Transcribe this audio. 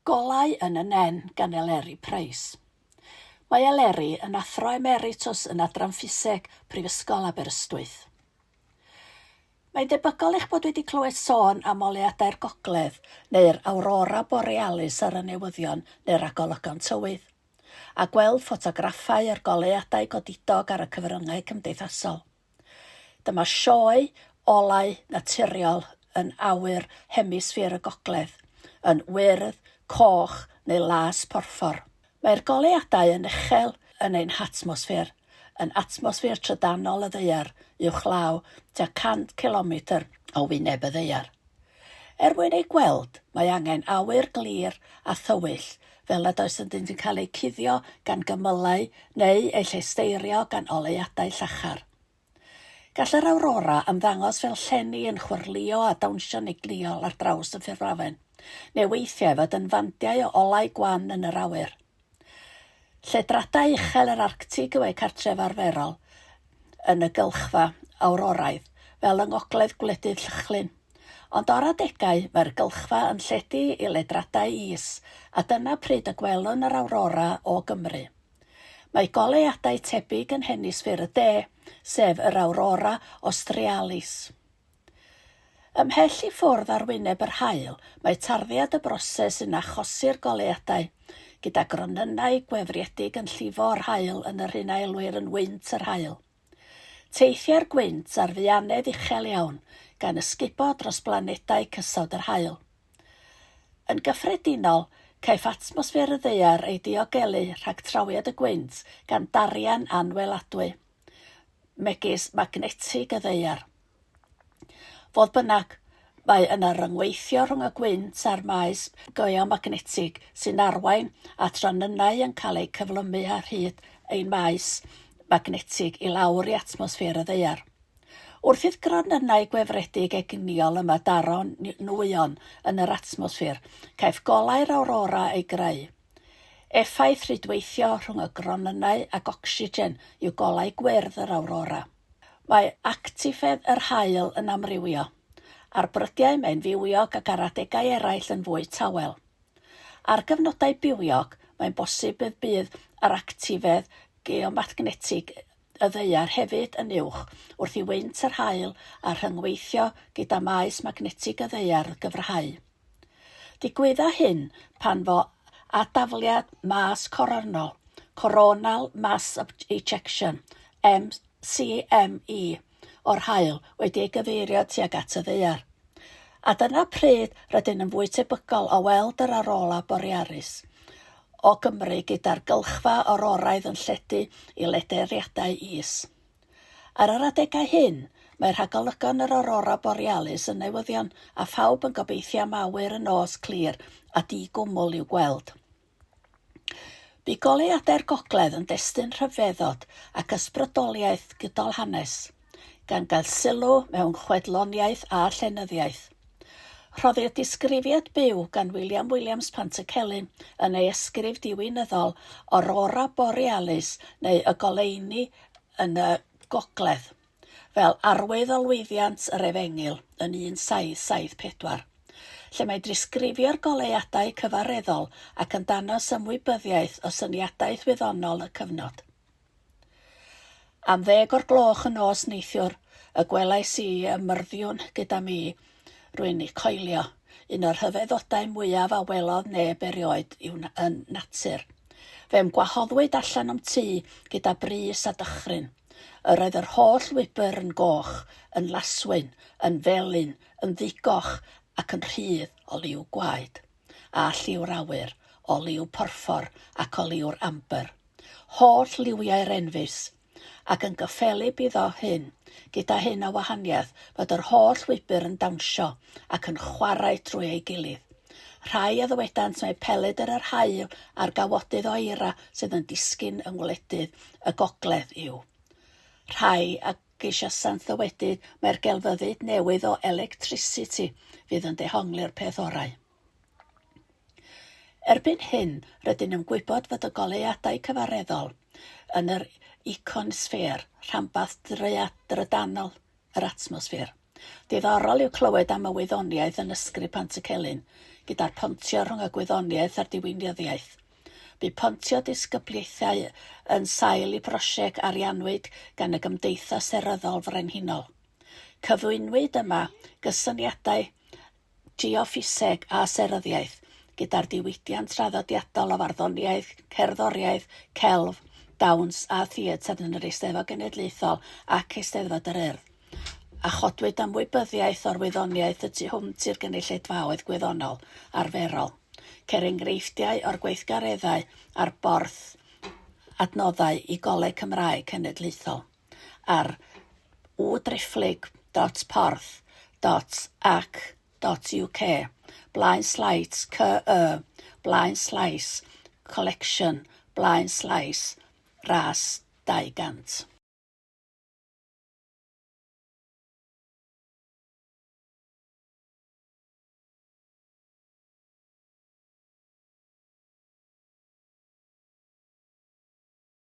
Golau yn y nen gan Eleri Pryse. Mae Eleri yn Athro Emeritws yn Adran Ffiseg Prifysgol Aberystwyth. Mae'n debygol eich bod wedi clywed sôn am oleadau'r gogledd neu'r aurora borealis ar y newyddion neu'r ragolygon tywydd, a gweld ffotograffau o'r goleuadau godidog ar y cyfryngau cymdeithasol. Dyma sioe olau naturiol yn awyr hemisffer y gogledd, yn wyrdd, coch neu las porffor. Mae'r goleuadau yn uchel yn ein atmosffer, yn atmosffer trydanol y ddaear uwchlaw tua 100 km o wyneb y ddaear. Mwyn ei gweld, mae angen awyr glir a thywyll fel nad oes ydynt yn cael eu cuddio gan gymylau neu eu llesteirio gan oleuadau llachar. Gall yr aurora ymddangos fel llenni yn chwyrlio a dawnsio negliol ar draws y ffurfrafen, neu weithiau fod yn fandiau o olau gwan yn yr awyr. Lledradau uchel yr Arctig yw eu cartref arferol yn y gylchfa auroraidd fel yng ngogledd gwledydd Llychlyn, ond o'r adegau mae'r gylchfa yn lledu i ledradau is a dyna pryd y gwelwn yr aurora o Gymru. Mae goleuadau tebyg yn hemisffer y de, sef yr aurora australis. Ymhell i ffwrdd ar wyneb yr haul, mae tarddiad y broses yn achosi'r goleuadau, gyda gronynau gwefriedig yn llifo o'r haul yn yr hyn a elwir yn wynt yr haul. Teithiau'r gwynt ar fiannedd uchel iawn gan ysgubo dros blanedau cysod yr haul. Yn gyffredinol, caiff atmosffer y ddaear ei diogelu rhag trawiad y gwynt gan darian anweladwy, megis magnetig y ddaear. Fodd bynnag, mae yna ryngweithio rhwng y gwynt a'r maes geomagnetig sy'n arwain a tronynnau yn cael eu cyflymu ar hyd ein maes magnetig i lawr i atmosffer y ddaear. Wrth i'r gronynau gwefredig eginiol yma daro nwyon yn yr atmosffer, caiff golau'r aurora ei greu. Effaith rhydweithio rhwng y gronynau ac ocsigen yw golau gwyrdd yr aurora. Mae actifedd yr haul yn amrywio. Ar brydiau mae'n fywiog ac ar adegau eraill yn fwy tawel. Ar gyfnodau bywiog, mae'n bosib y bydd yr actifedd geomagnetig y ddaear hefyd yn uwch wrth i wynt yr haul a rhyngweithio gyda maes magnetig y ddaear gyfrhau. Digwydda hyn pan fo adafliad mas coronal mass ejection, CME, o'r haul wedi ei gyfeirio tuag at y ddaear. A dyna pryd rydyn yn fwy tebygol o weld yr aurora borealis o Gymru gyda'r gylchfa auroraidd yn lledu i lederiadau is. Ar yr adegau hyn, mae'r rhagolygon yr aurora borealis yn newyddion a phawb yn gobeithio am awyr yn nos clir a digwmwl i'w gweld. Bu goleuadau'r gogledd yn destun rhyfeddod ac ysbrydoliaeth gydol hanes, gan gael sylw mewn chwedloniaeth a llenyddiaeth. Rhoddir disgrifiad byw gan Williams Pantycelyn yn ei ysgrif diwinyddol Aurora Borealis neu y goleuni yn y gogledd, fel arwydd o lwyddiant yr Efengil yn 1774, lle mae disgrifio'r goleuadau cyfareddol ac yn danos ymwybyddiaeth o syniadaeth wyddonol y cyfnod. Am 10 o'r gloch yn nos neithiwr, y gwelais i ymyrddiwn gyda mi, rwy'n ei coelio, un o'r rhyfeddodau mwyaf a welodd neb erioed yn natur. Fe'n gwahoddwyd allan o'm tŷ gyda bris a dychryn. Yr oedd yr holl wybr yn goch, yn laswyn, yn felyn, yn ddigoch ac yn rhydd o liw gwaed. A lliw'r awyr, o liw porffor ac o liw'r amber. Holl liwiau'r enfys, ac yn gyffelib iddo hyn, gyda hyn o wahaniaeth fod yr holl wybr yn dawnsio ac yn chwarae trwy ei gilydd. Rhai a ddywedant mae pelyd yr haul a'r gawodydd o eira sydd yn disgyn yng ngwledydd y gogledd yw. Rhai a geisiasant ddywedyd mae'r gelfyddyd newydd o electricity fydd yn dehongli'r peth orau. Erbyn hyn, rydyn yn gwybod fod y goleuadau cyfareddol yn yr iconosffer, rhanbarth drydanol yr atmosffer. Diddorol i'w clywed am y wyddoniaeth yn ysgrif Pantycelyn, gyda'r pontio rhwng y gwyddoniaeth a'r diwinyddiaeth. Bu pontio disgybliaethau yn sail i brosiect ariannwyd gan y Gymdeithas Eryddol Frenhinol. Cyflwynwyd yma gysyniadau Ffiseg a seryddiaeth gyda'r diwydiant traddodiadol o farddoniaeth, cerddoriaeth, celf, dawns a theatr yn yr Eisteddfod Genedlaethol ac Eisteddfod yr Urdd, a chodwyd ymwybyddiaeth o'r wyddoniaeth y tu hwnt i'r gynulleidfaoedd gwyddonol arferol, cer enghreifftiau o'r gweithgareddau a'r borth adnoddau i Golau Cymraeg Cenedlaethol ar www.porth.ac.uk /CE /collection /ras 200.